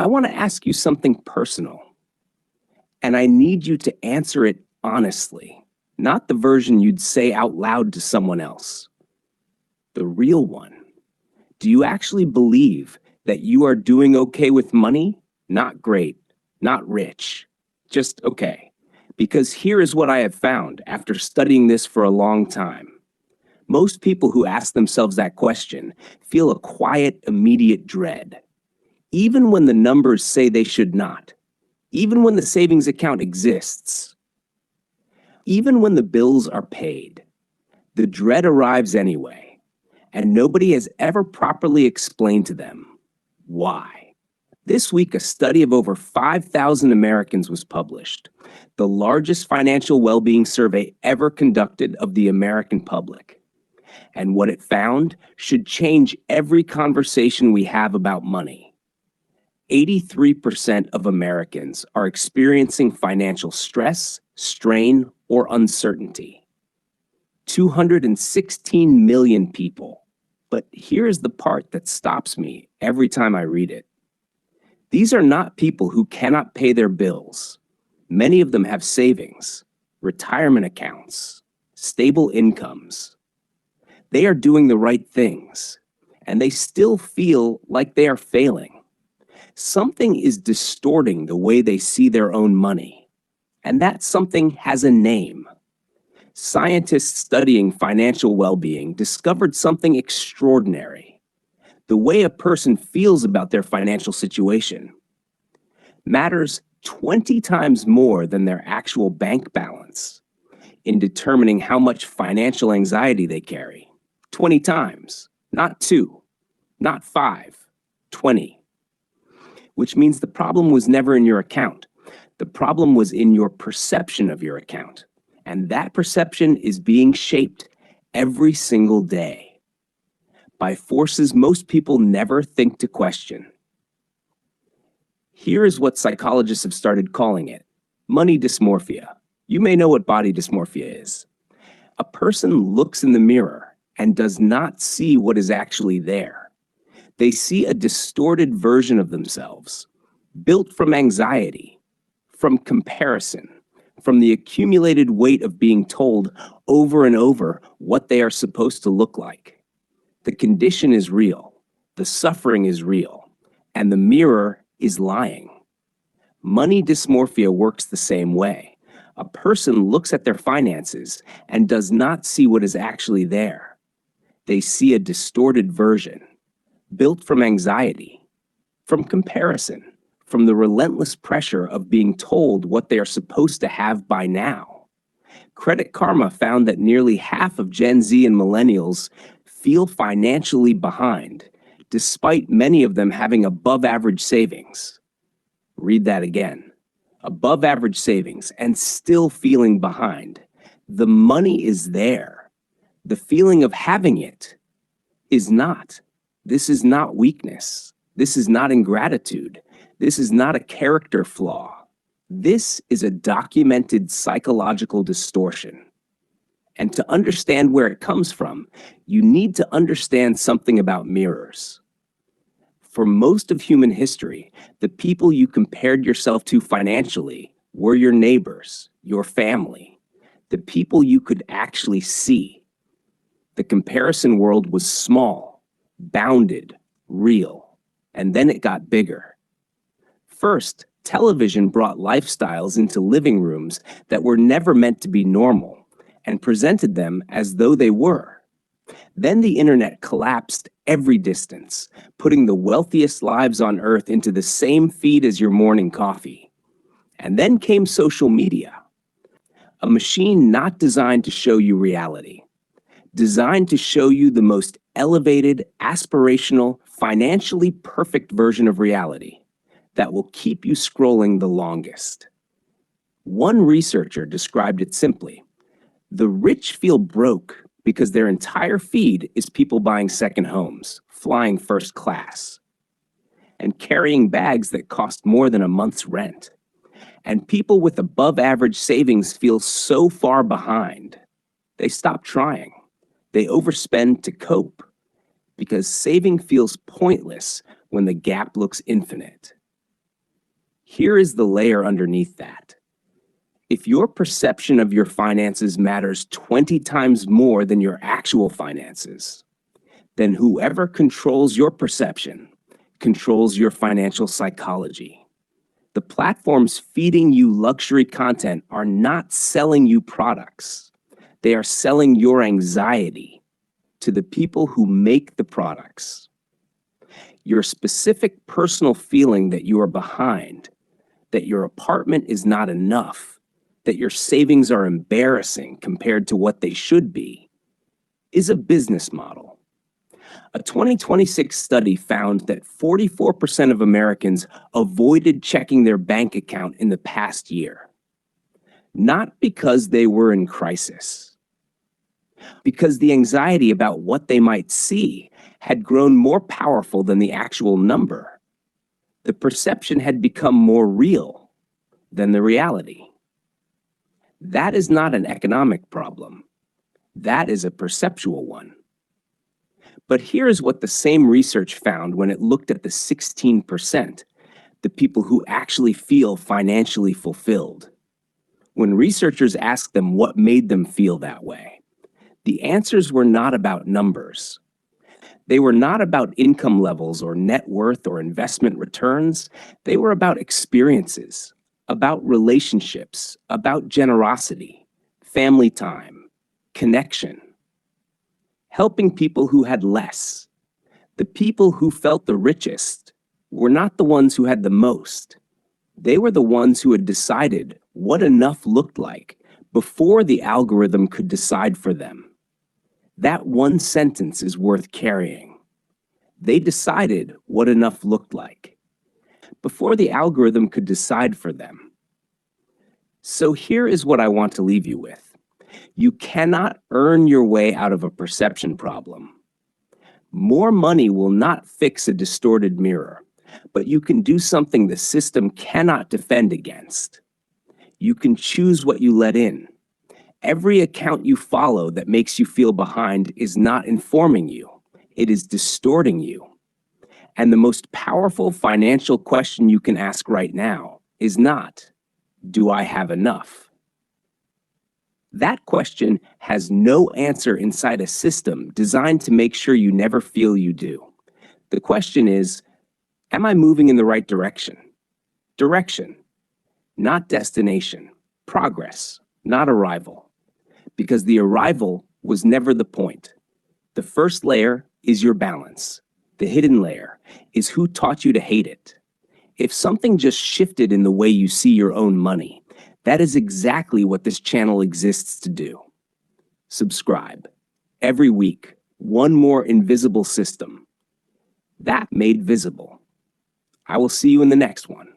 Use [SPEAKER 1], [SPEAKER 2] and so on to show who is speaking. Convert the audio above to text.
[SPEAKER 1] I want to ask you something personal, and I need you to answer it honestly, not the version you'd say out loud to someone else. The real one. Do you actually believe that you are doing okay with money? Not great, not rich, just okay. Because here is what I have found after studying this for a long time. Most people who ask themselves that question feel a quiet, immediate dread. Even when the numbers say they should not, even when the savings account exists, even when the bills are paid, the dread arrives anyway, and nobody has ever properly explained to them why. This week, a study of over 5,000 Americans was published, the largest financial well-being survey ever conducted of the American public. And what it found should change every conversation we have about money. 83% of Americans are experiencing financial stress, strain, or uncertainty. 216 million people. But here's the part that stops me every time I read it. These are not people who cannot pay their bills. Many of them have savings, retirement accounts, stable incomes. They are doing the right things, and they still feel like they are failing. Something is distorting the way they see their own money, and that something has a name. Scientists studying financial well-being discovered something extraordinary. The way a person feels about their financial situation matters 20 times more than their actual bank balance in determining how much financial anxiety they carry. 20 times, not 2, not 5, 20. Which means the problem was never in your account. The problem was in your perception of your account. And that perception is being shaped every single day by forces most people never think to question. Here is what psychologists have started calling it: money dysmorphia. You may know what body dysmorphia is. A person looks in the mirror and does not see what is actually there. They see a distorted version of themselves, built from anxiety, from comparison, from the accumulated weight of being told over and over what they are supposed to look like. The condition is real, the suffering is real, and the mirror is lying. Money dysmorphia works the same way. A person looks at their finances and does not see what is actually there. They see a distorted version, built from anxiety, from comparison, from the relentless pressure of being told what they are supposed to have by now. Credit Karma found that nearly half of Gen Z and millennials feel financially behind, despite many of them having above-average savings. Read that again. Above-average savings and still feeling behind. The money is there. The feeling of having it is not. This is not weakness. This is not ingratitude. This is not a character flaw. This is a documented psychological distortion. And to understand where it comes from, you need to understand something about mirrors. For most of human history, the people you compared yourself to financially were your neighbors, your family, the people you could actually see. The comparison world was small, bounded, real, and then it got bigger. First, television brought lifestyles into living rooms that were never meant to be normal and presented them as though they were. Then the internet collapsed every distance, putting the wealthiest lives on earth into the same feed as your morning coffee. And then came social media, a machine not designed to show you reality, designed to show you the most elevated, aspirational, financially perfect version of reality that will keep you scrolling the longest. One researcher described it simply: the rich feel broke because their entire feed is people buying second homes, flying first class, and carrying bags that cost more than a month's rent. And people with above-average savings feel so far behind, they stop trying. They overspend to cope, because saving feels pointless when the gap looks infinite. Here is the layer underneath that. If your perception of your finances matters 20 times more than your actual finances, then whoever controls your perception controls your financial psychology. The platforms feeding you luxury content are not selling you products. They are selling your anxiety to the people who make the products. Your specific personal feeling that you are behind, that your apartment is not enough, that your savings are embarrassing compared to what they should be, is a business model. A 2026 study found that 44% of Americans avoided checking their bank account in the past year. Not because they were in crisis, because the anxiety about what they might see had grown more powerful than the actual number. The perception had become more real than the reality. That is not an economic problem. That is a perceptual one. But here's what the same research found when it looked at the 16%, the people who actually feel financially fulfilled. When researchers asked them what made them feel that way, the answers were not about numbers. They were not about income levels or net worth or investment returns. They were about experiences, about relationships, about generosity, family time, connection. Helping people who had less. The people who felt the richest were not the ones who had the most. They were the ones who had decided what enough looked like before the algorithm could decide for them. That one sentence is worth carrying. They decided what enough looked like before the algorithm could decide for them. So here is what I want to leave you with. You cannot earn your way out of a perception problem. More money will not fix a distorted mirror, but you can do something the system cannot defend against. You can choose what you let in. Every account you follow that makes you feel behind is not informing you. It is distorting you. And the most powerful financial question you can ask right now is not, do I have enough? That question has no answer inside a system designed to make sure you never feel you do. The question is, am I moving in the right direction? Direction, not destination. Progress, not arrival. Because the arrival was never the point. The first layer is your balance. The hidden layer is who taught you to hate it. If something just shifted in the way you see your own money, that is exactly what this channel exists to do. Subscribe. Every week, one more invisible system. That made visible. I will see you in the next one.